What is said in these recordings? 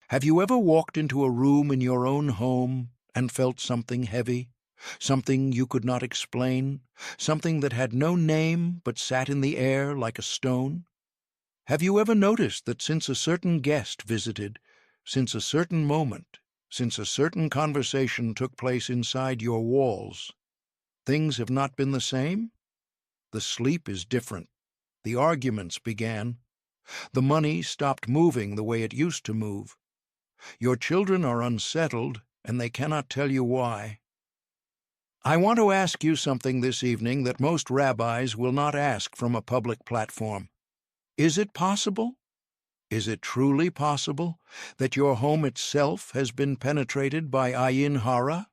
Have you ever walked into a room in your own home and felt something heavy, something you could not explain, something that had no name but sat in the air like a stone? Have you ever noticed that since a certain guest visited, since a certain moment, since a certain conversation took place inside your walls, things have not been the same? The sleep is different. The arguments began. The money stopped moving the way it used to move. Your children are unsettled, and they cannot tell you why. I want to ask you something this evening that most rabbis will not ask from a public platform. Is it possible? Is it truly possible that your home itself has been penetrated by Ayin Hara?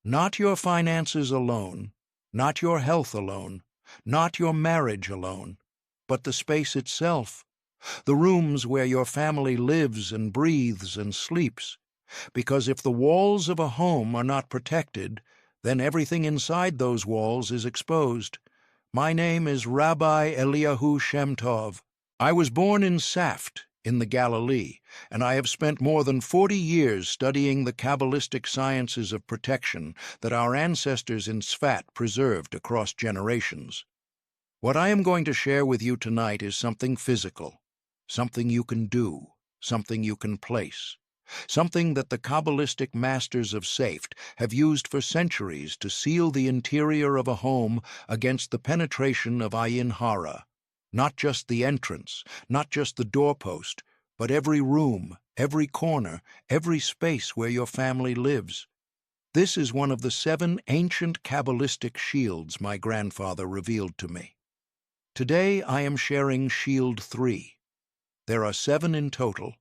Not your finances alone, not your health alone, not your marriage alone, but the space itself, the rooms where your family lives and breathes and sleeps. Because if the walls of a home are not protected, then everything inside those walls is exposed. My name is Rabbi Eliyahu Shem-Tov. I was born in Safed, in the Galilee, and I have spent more than 40 years studying the Kabbalistic sciences of protection that our ancestors in Tzfat preserved across generations. What I am going to share with you tonight is something physical, something you can do, something you can place, something that the Kabbalistic masters of Safed have used for centuries to seal the interior of a home against the penetration of Ayin Hara. Not just the entrance, not just the doorpost, but every room, every corner, every space where your family lives. This is one of the 7 ancient Kabbalistic shields my grandfather revealed to me. Today I am sharing Shield 3. There are 7 in total,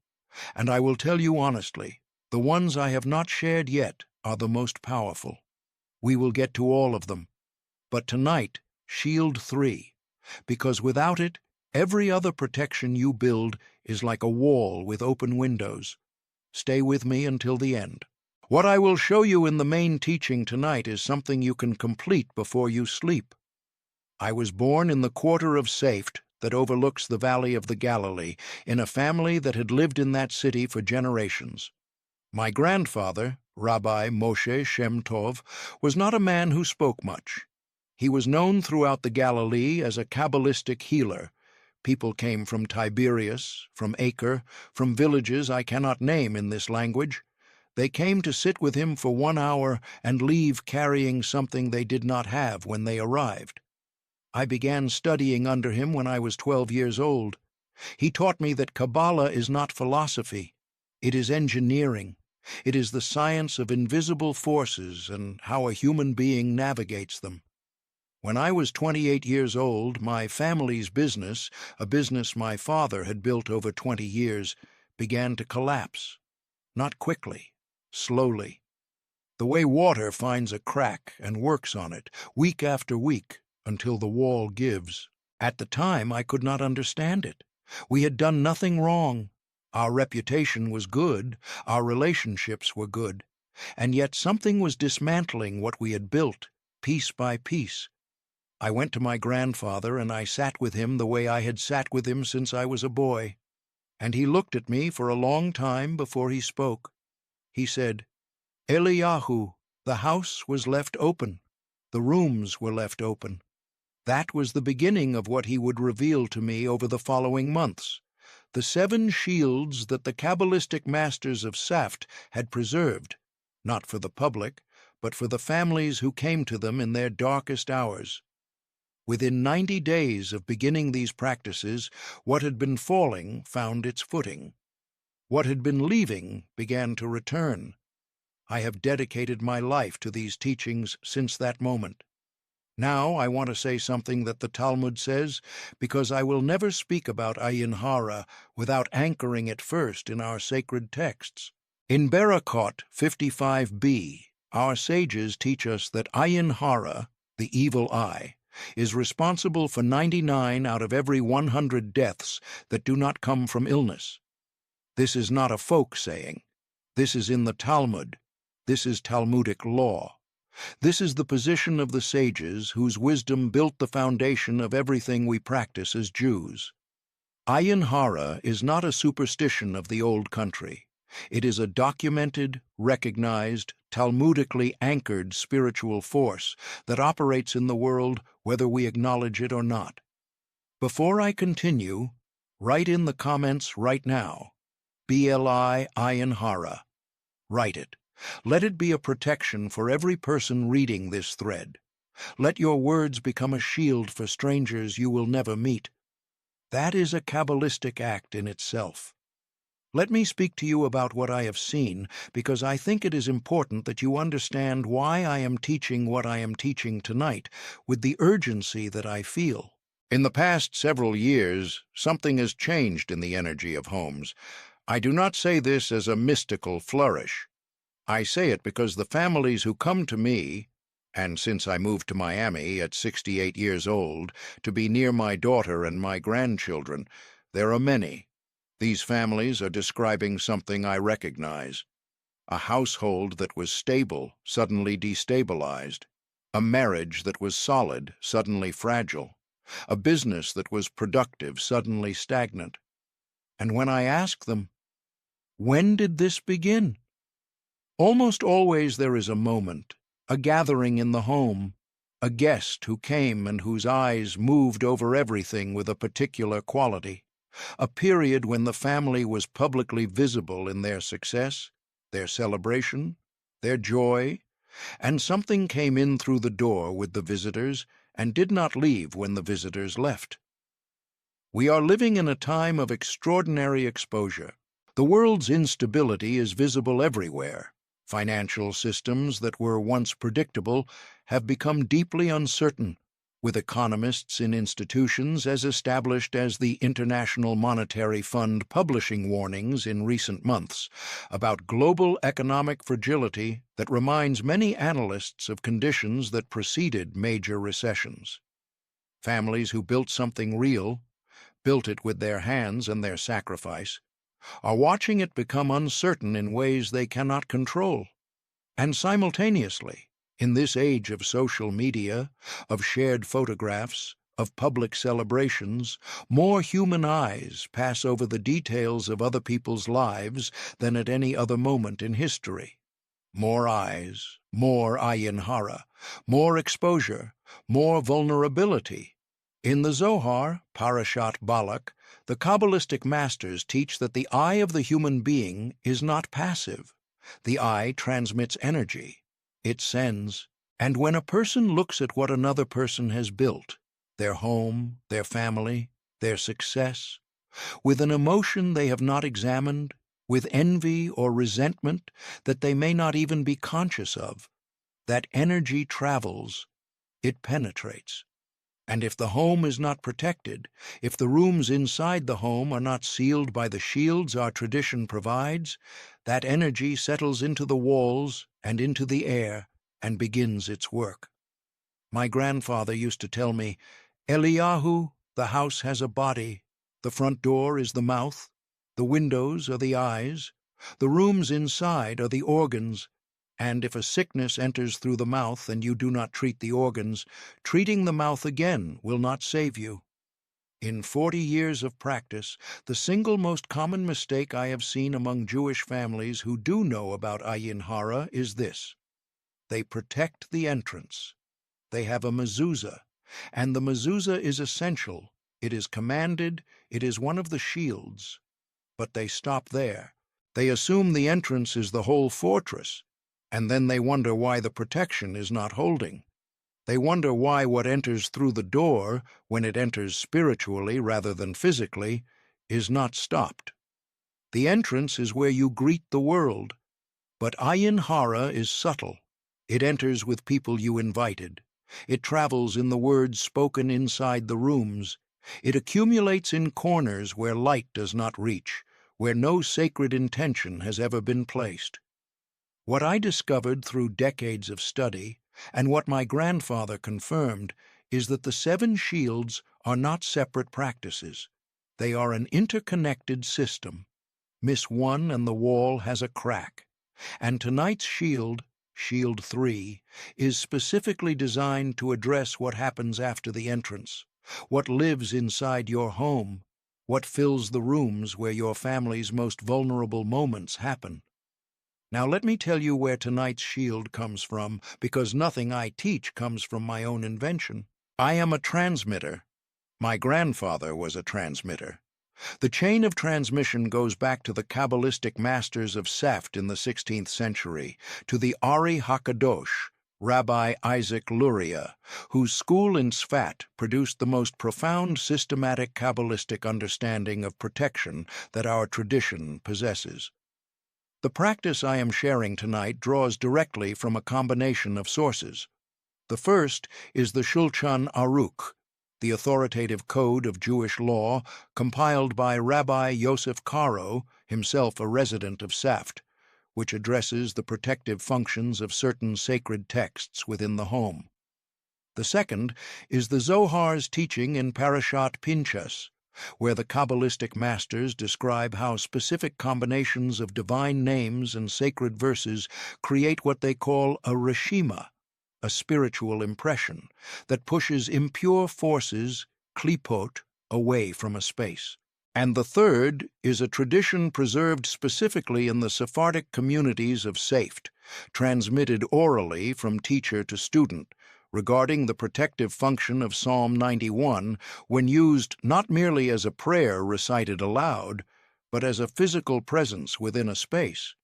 and I will tell you honestly, the ones I have not shared yet are the most powerful. We will get to all of them. But tonight, Shield 3. Because without it, every other protection you build is like a wall with open windows. Stay with me until the end. What I will show you in the main teaching tonight is something you can complete before you sleep. I was born in the quarter of Safed that overlooks the Valley of the Galilee, in a family that had lived in that city for generations. My grandfather, Rabbi Moshe Shem-Tov, was not a man who spoke much. He was known throughout the Galilee as a Kabbalistic healer. People came from Tiberias, from Acre, from villages I cannot name in this language. They came to sit with him for 1 hour and leave carrying something they did not have when they arrived. I began studying under him when I was 12 years old. He taught me that Kabbalah is not philosophy. It is engineering. It is the science of invisible forces and how a human being navigates them. When I was 28 years old, my family's business, a business my father had built over 20 years, began to collapse. Not quickly, slowly. The way water finds a crack and works on it, week after week, until the wall gives. At the time, I could not understand it. We had done nothing wrong. Our reputation was good, our relationships were good, and yet something was dismantling what we had built, piece by piece. I went to my grandfather and I sat with him the way I had sat with him since I was a boy, and he looked at me for a long time before he spoke. He said, "Eliyahu, the house was left open. The rooms were left open." That was the beginning of what he would reveal to me over the following months. The 7 shields that the Kabbalistic masters of Safed had preserved, not for the public, but for the families who came to them in their darkest hours. Within 90 days of beginning these practices, what had been falling found its footing. What had been leaving began to return. I have dedicated my life to these teachings since that moment. Now I want to say something that the Talmud says, because I will never speak about Ayin Hara without anchoring it first in our sacred texts. In Berakhot 55b, our sages teach us that Ayin Hara, the evil eye, is responsible for 99 out of every 100 deaths that do not come from illness. This is not a folk saying. This is in the Talmud. This is Talmudic law. This is the position of the sages whose wisdom built the foundation of everything we practice as Jews. Ayin Hara is not a superstition of the old country. It is a documented, recognized, Talmudically anchored spiritual force that operates in the world whether we acknowledge it or not. Before I continue, write in the comments right now, BLI AYIN HARA. Write it. Let it be a protection for every person reading this thread. Let your words become a shield for strangers you will never meet. That is a Kabbalistic act in itself. Let me speak to you about what I have seen, because I think it is important that you understand why I am teaching what I am teaching tonight with the urgency that I feel. In the past several years, something has changed in the energy of homes. I do not say this as a mystical flourish. I say it because the families who come to me, and since I moved to Miami at 68 years old, to be near my daughter and my grandchildren, there are many. These families are describing something I recognize. A household that was stable, suddenly destabilized. A marriage that was solid, suddenly fragile. A business that was productive, suddenly stagnant. And when I ask them, when did this begin? Almost always there is a moment, a gathering in the home, a guest who came and whose eyes moved over everything with a particular quality. A period when the family was publicly visible in their success, their celebration, their joy, and something came in through the door with the visitors and did not leave when the visitors left. We are living in a time of extraordinary exposure. The world's instability is visible everywhere. Financial systems that were once predictable have become deeply uncertain, with economists in institutions as established as the International Monetary Fund publishing warnings in recent months about global economic fragility that reminds many analysts of conditions that preceded major recessions. Families who built something real, built it with their hands and their sacrifice, are watching it become uncertain in ways they cannot control. And simultaneously, in this age of social media, of shared photographs, of public celebrations, more human eyes pass over the details of other people's lives than at any other moment in history. More eyes, more ayin hara, more exposure, more vulnerability. In the Zohar, Parashat Balak, the Kabbalistic masters teach that the eye of the human being is not passive. The eye transmits energy. It sends. And when a person looks at what another person has built, their home, their family, their success, with an emotion they have not examined, with envy or resentment that they may not even be conscious of, that energy travels, it penetrates. And if the home is not protected, if the rooms inside the home are not sealed by the shields our tradition provides, that energy settles into the walls and into the air and begins its work. My grandfather used to tell me, Eliyahu, the house has a body, the front door is the mouth, the windows are the eyes, the rooms inside are the organs, and if a sickness enters through the mouth and you do not treat the organs, treating the mouth again will not save you. In 40 years of practice, the single most common mistake I have seen among Jewish families who do know about ayin hara is this. They protect the entrance. They have a mezuzah, and the mezuzah is essential. It is commanded, it is one of the shields. But they stop there. They assume the entrance is the whole fortress, and then they wonder why the protection is not holding. They wonder why what enters through the door, when it enters spiritually rather than physically, is not stopped. The entrance is where you greet the world, but ayin hara is subtle. It enters with people you invited. It travels in the words spoken inside the rooms. It accumulates in corners where light does not reach, where no sacred intention has ever been placed. What I discovered through decades of study, and what my grandfather confirmed, is that the 7 shields are not separate practices. They are an interconnected system. Miss one and the wall has a crack. And tonight's shield, Shield 3, is specifically designed to address what happens after the entrance, what lives inside your home, what fills the rooms where your family's most vulnerable moments happen. Now let me tell you where tonight's shield comes from, because nothing I teach comes from my own invention. I am a transmitter. My grandfather was a transmitter. The chain of transmission goes back to the Kabbalistic masters of Safed in the 16th century, to the Ari HaKadosh, Rabbi Isaac Luria, whose school in Tzfat produced the most profound systematic Kabbalistic understanding of protection that our tradition possesses. The practice I am sharing tonight draws directly from a combination of sources. The first is the Shulchan Aruch, the authoritative code of Jewish law compiled by Rabbi Yosef Karo, himself a resident of Safed, which addresses the protective functions of certain sacred texts within the home. The second is the Zohar's teaching in Parashat Pinchas, where the Kabbalistic masters describe how specific combinations of divine names and sacred verses create what they call a reshima, a spiritual impression that pushes impure forces, klipot, away from a space. And the third is a tradition preserved specifically in the Sephardic communities of Safed, transmitted orally from teacher to student, regarding the protective function of Psalm 91 when used not merely as a prayer recited aloud, but as a physical presence within a space.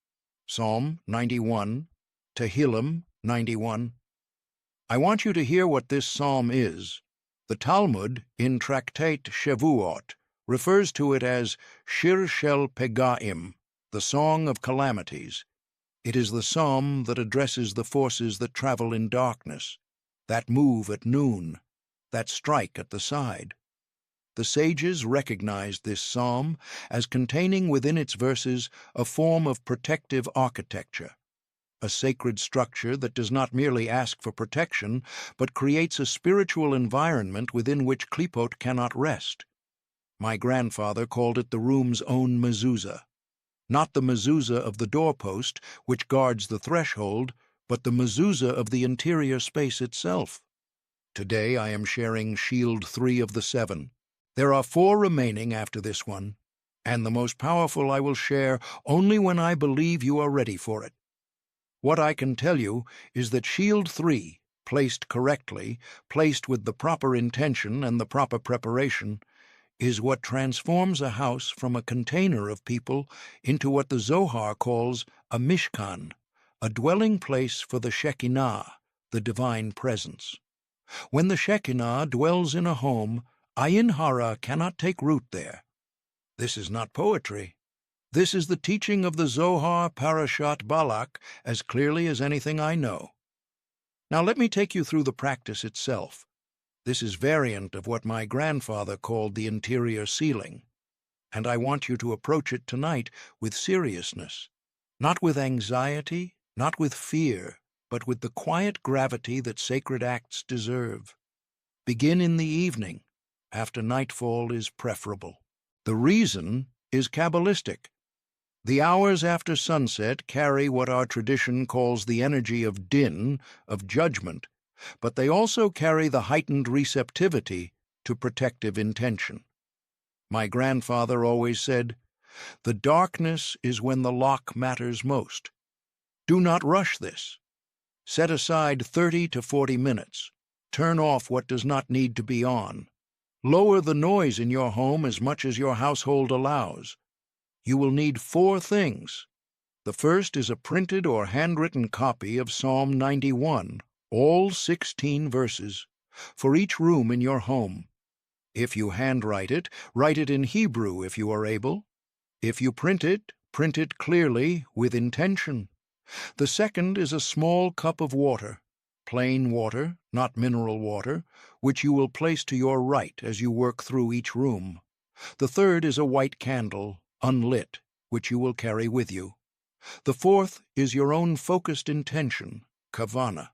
Psalm 91, Tehillim 91. I want you to hear what this psalm is. The Talmud, in Tractate Shavuot, refers to it as Shir Shel Pegaim, the Song of Calamities. It is the psalm that addresses the forces that travel in darkness, that move at noon, that strike at the side. The sages recognized this psalm as containing within its verses a form of protective architecture, a sacred structure that does not merely ask for protection, but creates a spiritual environment within which klipot cannot rest. My grandfather called it the room's own mezuzah, not the mezuzah of the doorpost, which guards the threshold, but the mezuzah of the interior space itself. Today I am sharing Shield 3 of the 7. There are 4 remaining after this one, and the most powerful I will share only when I believe you are ready for it. What I can tell you is that Shield 3, placed correctly, placed with the proper intention and the proper preparation, is what transforms a house from a container of people into what the Zohar calls a mishkan, a dwelling place for the Shekinah, the divine presence. When the Shekinah dwells in a home, Ayin Hara cannot take root there. This is not poetry. This is the teaching of the Zohar Parashat Balak as clearly as anything I know. Now let me take you through the practice itself. This is variant of what my grandfather called the interior ceiling, and I want you to approach it tonight with seriousness, not with anxiety, not with fear, but with the quiet gravity that sacred acts deserve. Begin in the evening. After nightfall is preferable. The reason is Kabbalistic. The hours after sunset carry what our tradition calls the energy of din, of judgment, but they also carry the heightened receptivity to protective intention. My grandfather always said, "The darkness is when the lock matters most. Do not rush this. Set aside 30 to 40 minutes. Turn off what does not need to be on. Lower the noise in your home as much as your household allows. You will need 4 things. The first is a printed or handwritten copy of Psalm 91, all 16 verses, for each room in your home. If you handwrite it, write it in Hebrew if you are able. If you print it clearly, with intention. The second is a small cup of water, plain water, not mineral water, which you will place to your right as you work through each room. The third is a white candle, unlit, which you will carry with you. The fourth is your own focused intention, kavana,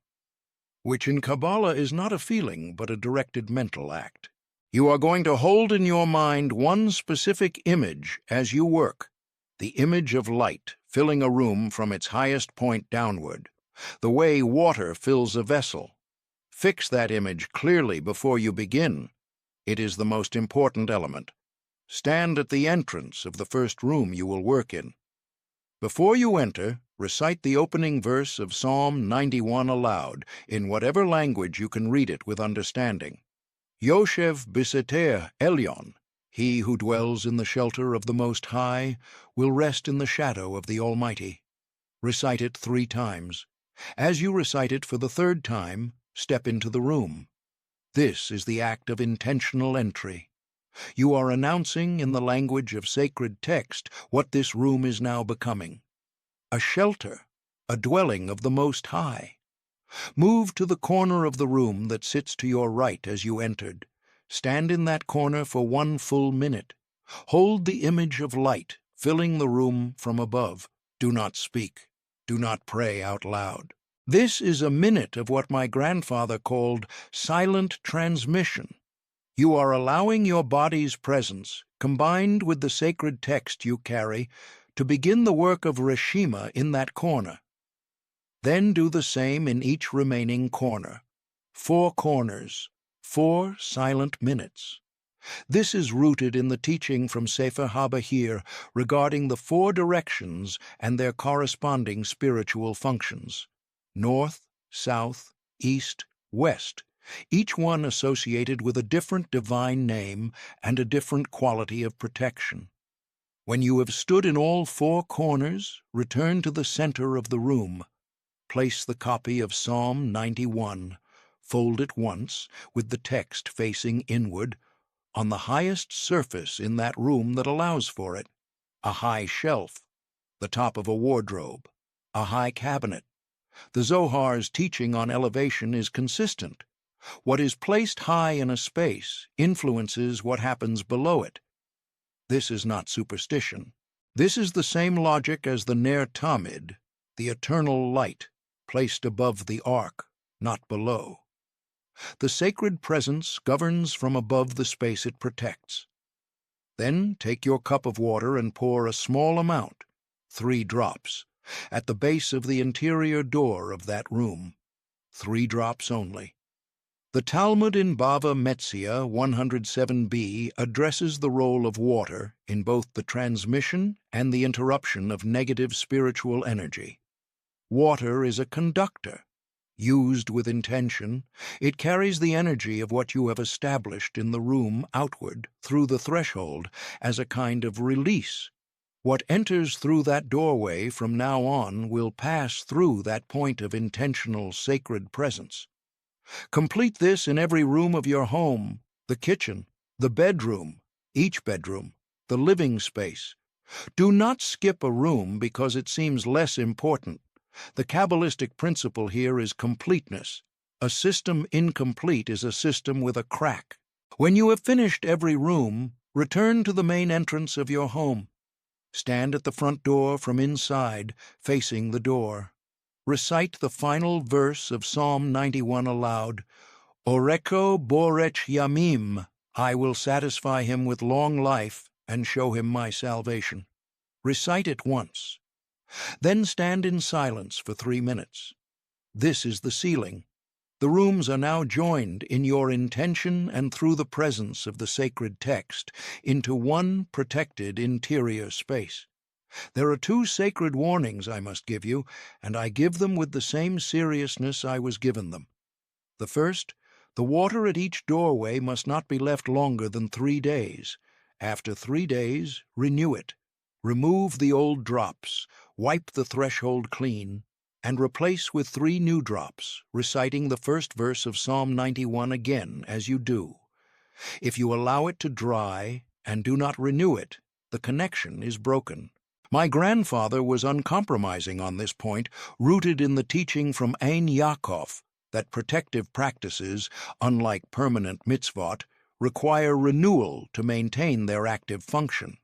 which in Kabbalah is not a feeling but a directed mental act. You are going to hold in your mind one specific image as you work, the image of light filling a room from its highest point downward, the way water fills a vessel. Fix that image clearly before you begin. It is the most important element. Stand at the entrance of the first room you will work in. Before you enter, recite the opening verse of Psalm 91 aloud, in whatever language you can read it with understanding. Yoshev Biseter Elyon, he who dwells in the shelter of the Most High, will rest in the shadow of the Almighty. Recite it 3 times. As you recite it for the 3rd time, step into the room. This is the act of intentional entry. You are announcing in the language of sacred text what this room is now becoming. A shelter, a dwelling of the Most High. Move to the corner of the room that sits to your right as you entered. Stand in that corner for 1 full minute. Hold the image of light, filling the room from above. Do not speak. Do not pray out loud. This is a minute of what my grandfather called silent transmission. You are allowing your body's presence, combined with the sacred text you carry, to begin the work of Reshima in that corner. Then do the same in each remaining corner. 4 corners, 4 silent minutes. This is rooted in the teaching from Sefer HaBahir regarding the 4 directions and their corresponding spiritual functions: north, south, east, west, each one associated with a different divine name and a different quality of protection. When you have stood in all 4 corners, return to the center of the room. Place the copy of Psalm 91, fold it once, with the text facing inward, on the highest surface in that room that allows for it: a high shelf, the top of a wardrobe, a high cabinet. The Zohar's teaching on elevation is consistent. What is placed high in a space influences what happens below it. This is not superstition. This is the same logic as the Ner Tamid, the eternal light, placed above the ark, not below. The sacred presence governs from above the space it protects. Then take your cup of water and pour a small amount, 3 drops, at the base of the interior door of that room. 3 drops only. The Talmud in Bava Metzia 107b addresses the role of water in both the transmission and the interruption of negative spiritual energy. Water is a conductor. Used with intention, it carries the energy of what you have established in the room outward through the threshold as a kind of release. What enters through that doorway from now on will pass through that point of intentional sacred presence. Complete this in every room of your home: the kitchen, the bedroom, each bedroom, the living space. Do not skip a room because it seems less important. The Kabbalistic principle here is completeness. A system incomplete is a system with a crack. When you have finished every room, return to the main entrance of your home. Stand at the front door from inside, facing the door. Recite the final verse of Psalm 91 aloud: Oreko borech yamim, I will satisfy him with long life and show him my salvation. Recite it once. Then stand in silence for 3 minutes. This is the sealing. The rooms are now joined in your intention and through the presence of the sacred text into one protected interior space. There are 2 sacred warnings I must give you, and I give them with the same seriousness I was given them. The first, the water at each doorway must not be left longer than 3 days. After 3 days, renew it. Remove the old drops, wipe the threshold clean, and replace with 3 new drops, reciting the first verse of Psalm 91 again as you do. If you allow it to dry and do not renew it, the connection is broken. My grandfather was uncompromising on this point, rooted in the teaching from Ein Yaakov that protective practices, unlike permanent mitzvot, require renewal to maintain their active function.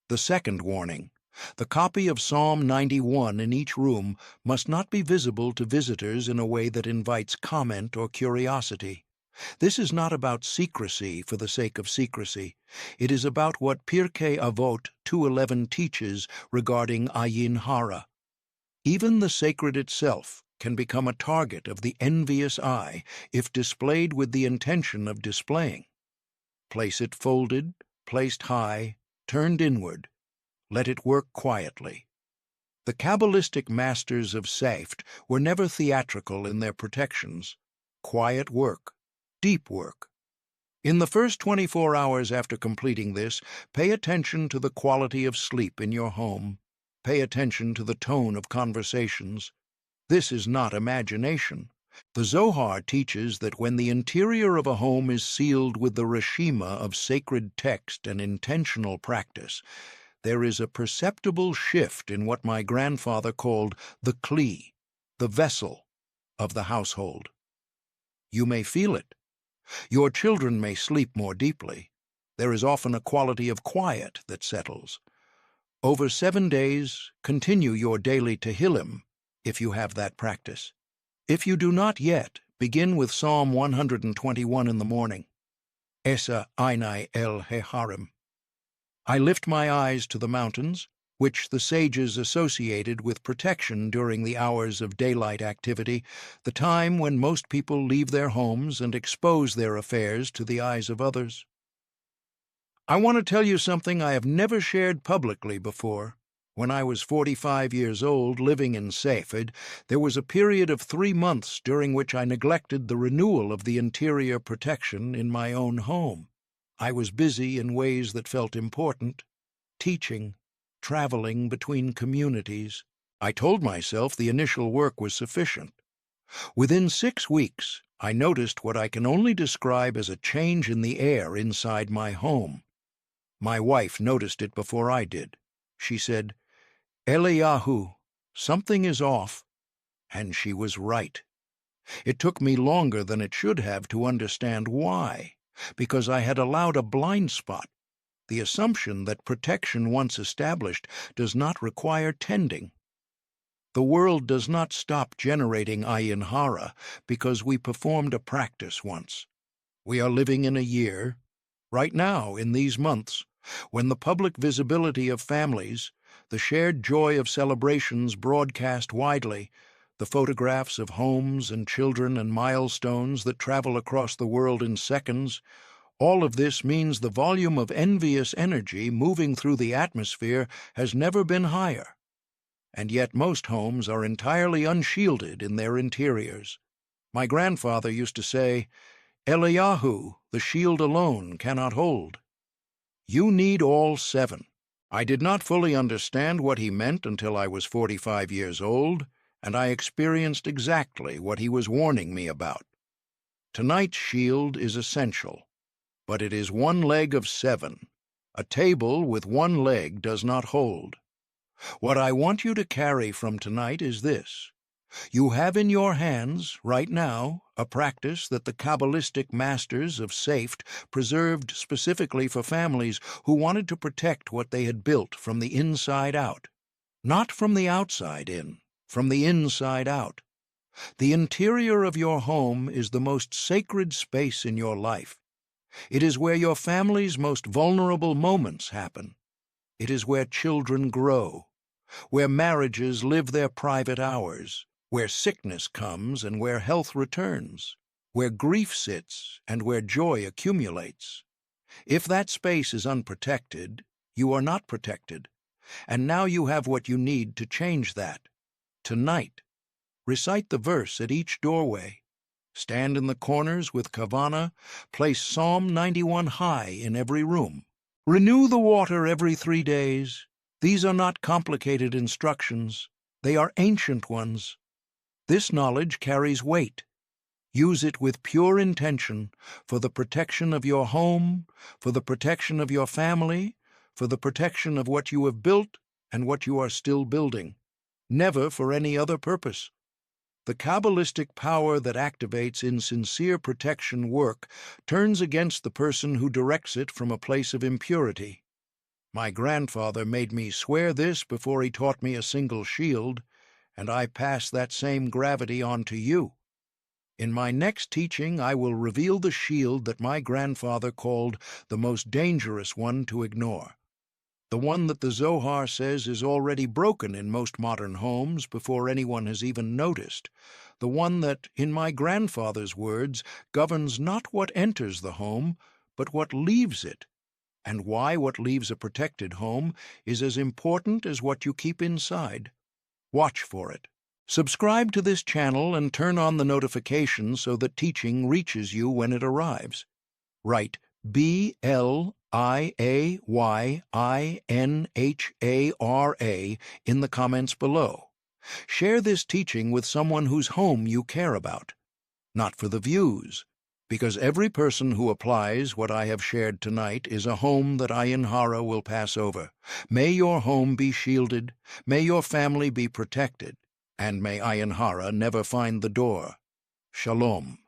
The second warning: the copy of Psalm 91 in each room must not be visible to visitors in a way that invites comment or curiosity. This is not about secrecy for the sake of secrecy. It is about what Pirkei Avot 2:11 teaches regarding Ayin Hara. Even the sacred itself can become a target of the envious eye if displayed with the intention of displaying. Place it folded, placed high, turned inward. Let it work quietly. The Kabbalistic masters of Safed were never theatrical in their protections. Quiet work, deep work. In the first 24 hours after completing this, pay attention to the quality of sleep in your home. Pay attention to the tone of conversations. This is not imagination. The Zohar teaches that when the interior of a home is sealed with the reshima of sacred text and intentional practice, there is a perceptible shift in what my grandfather called the kli, the vessel, of the household. You may feel it. Your children may sleep more deeply. There is often a quality of quiet that settles. Over 7 days, continue your daily Tehillim, if you have that practice. If you do not yet, begin with Psalm 121 in the morning. Esa einai el heharim. I lift my eyes to the mountains, which the sages associated with protection during the hours of daylight activity, the time when most people leave their homes and expose their affairs to the eyes of others. I want to tell you something I have never shared publicly before. When I was 45 years old, living in Safed, there was a period of 3 months during which I neglected the renewal of the interior protection in my own home. I was busy in ways that felt important, teaching, traveling between communities. I told myself the initial work was sufficient. Within 6 weeks, I noticed what I can only describe as a change in the air inside my home. My wife noticed it before I did. She said, "Eliyahu, something is off." And she was right. It took me longer than it should have to understand why, because I had allowed a blind spot, the assumption that protection once established does not require tending. The world does not stop generating ayin hara because we performed a practice once. We are living in a year, right now in these months, when the public visibility of families, the shared joy of celebrations broadcast widely, the photographs of homes and children and milestones that travel across the world in seconds, all of this means the volume of envious energy moving through the atmosphere has never been higher. And yet most homes are entirely unshielded in their interiors. My grandfather used to say, "Eliyahu, the shield alone cannot hold." You need all 7. I did not fully understand what he meant until I was 45 years old, and I experienced exactly what he was warning me about. Tonight's shield is essential, but it is 1 leg of 7. A table with 1 leg does not hold. What I want you to carry from tonight is this. You have in your hands, right now, a practice that the Kabbalistic masters of Safed preserved specifically for families who wanted to protect what they had built from the inside out. Not from the outside in, from the inside out. The interior of your home is the most sacred space in your life. It is where your family's most vulnerable moments happen. It is where children grow, where marriages live their private hours, where sickness comes and where health returns, where grief sits and where joy accumulates. If that space is unprotected, you are not protected, and now you have what you need to change that. Tonight, recite the verse at each doorway. Stand in the corners with kavana, place Psalm 91 high in every room. Renew the water every 3 days. These are not complicated instructions. They are ancient ones. This knowledge carries weight. Use it with pure intention for the protection of your home, for the protection of your family, for the protection of what you have built and what you are still building. Never for any other purpose. The Kabbalistic power that activates in sincere protection work turns against the person who directs it from a place of impurity. My grandfather made me swear this before he taught me a single shield, and I pass that same gravity on to you. In my next teaching, I will reveal the shield that my grandfather called the most dangerous one to ignore. The one that the Zohar says is already broken in most modern homes before anyone has even noticed. The one that, in my grandfather's words, governs not what enters the home, but what leaves it. and why what leaves a protected home is as important as what you keep inside. Watch for it. Subscribe to this channel and turn on the notifications so that teaching reaches you when it arrives. Write BLI AYIN HARA in the comments below. Share this teaching with someone whose home you care about. Not for the views, because every person who applies what I have shared tonight is a home that Ayin Hara will pass over. May your home be shielded, may your family be protected, and may Ayin Hara never find the door. Shalom.